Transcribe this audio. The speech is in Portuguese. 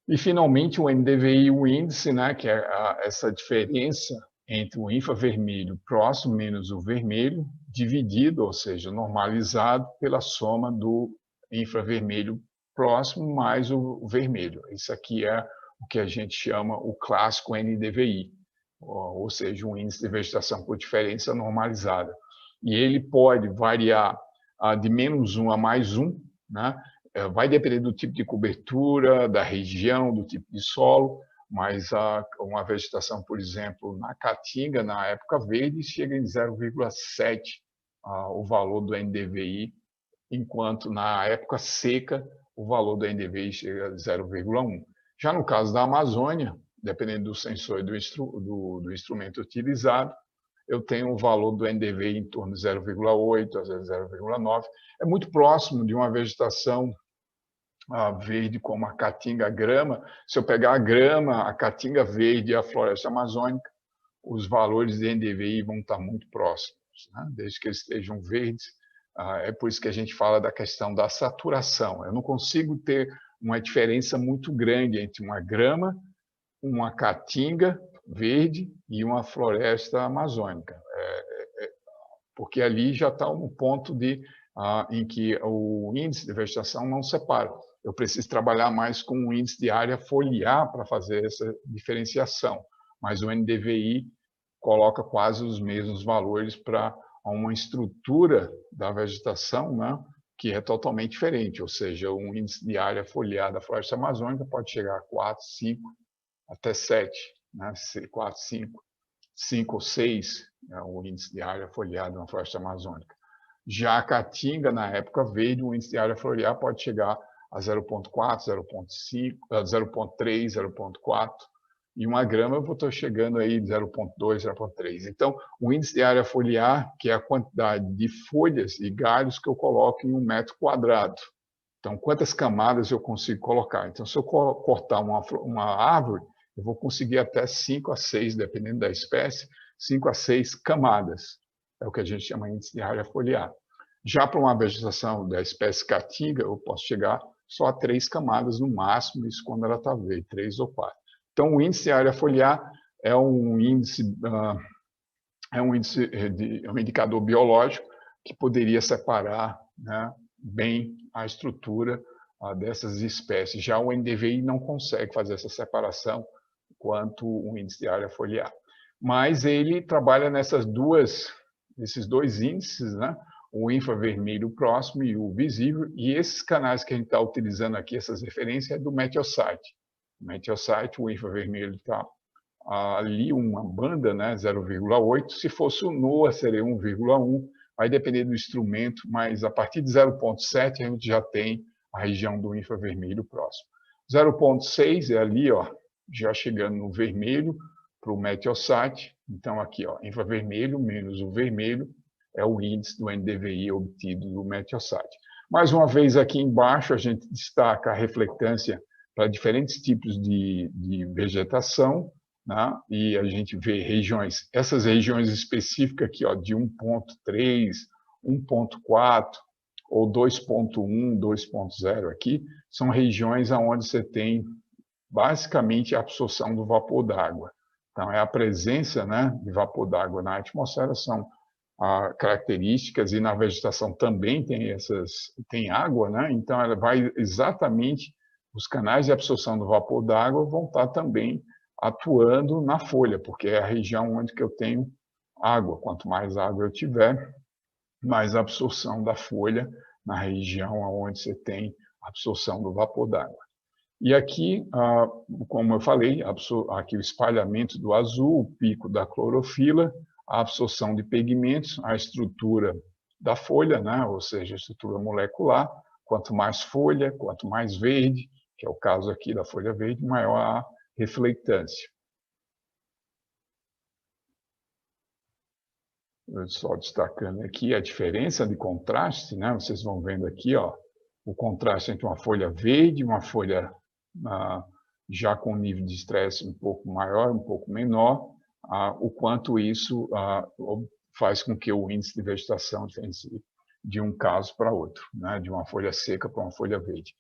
E, finalmente, o NDVI e o índice, né, que é essa diferença entre o infravermelho próximo menos o vermelho, dividido, ou seja, normalizado pela soma do infravermelho próximo mais o vermelho. Isso aqui é o que a gente chama o clássico NDVI, ou seja, um índice de vegetação por diferença normalizada. E ele pode variar de -1 a +1, né? Vai depender do tipo de cobertura, da região, do tipo de solo, mas uma vegetação, por exemplo, na Caatinga, na época verde, chega em 0,7 o valor do NDVI, enquanto na época seca o valor do NDVI chega a 0,1. Já no caso da Amazônia, dependendo do sensor e do instrumento utilizado, eu tenho um valor do NDVI em torno de 0,8 a 0,9. É muito próximo de uma vegetação verde como a caatinga, a grama. Se eu pegar a grama, a caatinga verde e a floresta amazônica, os valores de NDVI vão estar muito próximos, né? Desde que eles estejam verdes. É por isso que a gente fala da questão da saturação. Eu não consigo ter uma diferença muito grande entre uma grama, uma caatinga verde e uma floresta amazônica, porque ali já está um ponto em que o índice de vegetação não separa. Eu preciso trabalhar mais com o índice de área foliar para fazer essa diferenciação, mas o NDVI coloca quase os mesmos valores para uma estrutura da vegetação, né, que é totalmente diferente, ou seja, um índice de área foliar da floresta amazônica pode chegar a 4, 5, até 7, né, 4, 5 ou 6 é o índice de área foliar na floresta amazônica. Já a caatinga, na época verde, o índice de área foliar pode chegar a 0,4, 0,5, 0,3, 0,4, e uma grama eu estou chegando aí 0,2, 0,3. Então, o índice de área foliar, que é a quantidade de folhas e galhos que eu coloco em 1 metro quadrado. Então, quantas camadas eu consigo colocar? Então, se eu cortar uma árvore, eu vou conseguir até 5 a 6, dependendo da espécie, 5 a 6 camadas. É o que a gente chama de índice de área foliar. Já para uma vegetação da espécie caatinga, eu posso chegar só a 3 camadas no máximo, isso quando ela está verde, 3 ou 4. Então, o índice de área foliar é um indicador biológico que poderia separar, né, bem a estrutura dessas espécies. Já o NDVI não consegue fazer essa separação quanto o índice de área foliar. Mas ele trabalha nesses dois índices, né? O infravermelho próximo e o visível, e esses canais que a gente está utilizando aqui, essas referências, é do Meteosite. O Meteosite, o infravermelho está ali uma banda, né, 0,8. Se fosse o NOAA, seria 1,1. Vai depender do instrumento, mas a partir de 0,7 a gente já tem a região do infravermelho próximo. 0,6 é ali, ó, já chegando no vermelho para o Meteosite. Então, aqui, ó, infravermelho menos o vermelho é o índice do NDVI obtido do Meteosite. Mais uma vez, aqui embaixo, a gente destaca a reflectância para diferentes tipos de vegetação, né? E a gente vê regiões, essas regiões específicas aqui, ó, de 1,3, 1,4 ou 2,1, 2,0 aqui, são regiões onde você tem basicamente a absorção do vapor d'água. Então, é a presença, né, de vapor d'água na atmosfera, são características, e na vegetação também tem água, né? Então ela vai exatamente, os canais de absorção do vapor d'água vão estar também atuando na folha, porque é a região onde que eu tenho água. Quanto mais água eu tiver, mais absorção da folha na região onde você tem absorção do vapor d'água. E aqui, como eu falei, aqui o espalhamento do azul, o pico da clorofila, a absorção de pigmentos, a estrutura da folha, né? Ou seja, a estrutura molecular. Quanto mais folha, quanto mais verde, que é o caso aqui da folha verde, maior a reflectância. Só destacando aqui a diferença de contraste, né? Vocês vão vendo aqui, ó, o contraste entre uma folha verde e uma folha já com nível de estresse um pouco maior, um pouco menor, o quanto isso faz com que o índice de vegetação diferencie de um caso para outro, né? De uma folha seca para uma folha verde.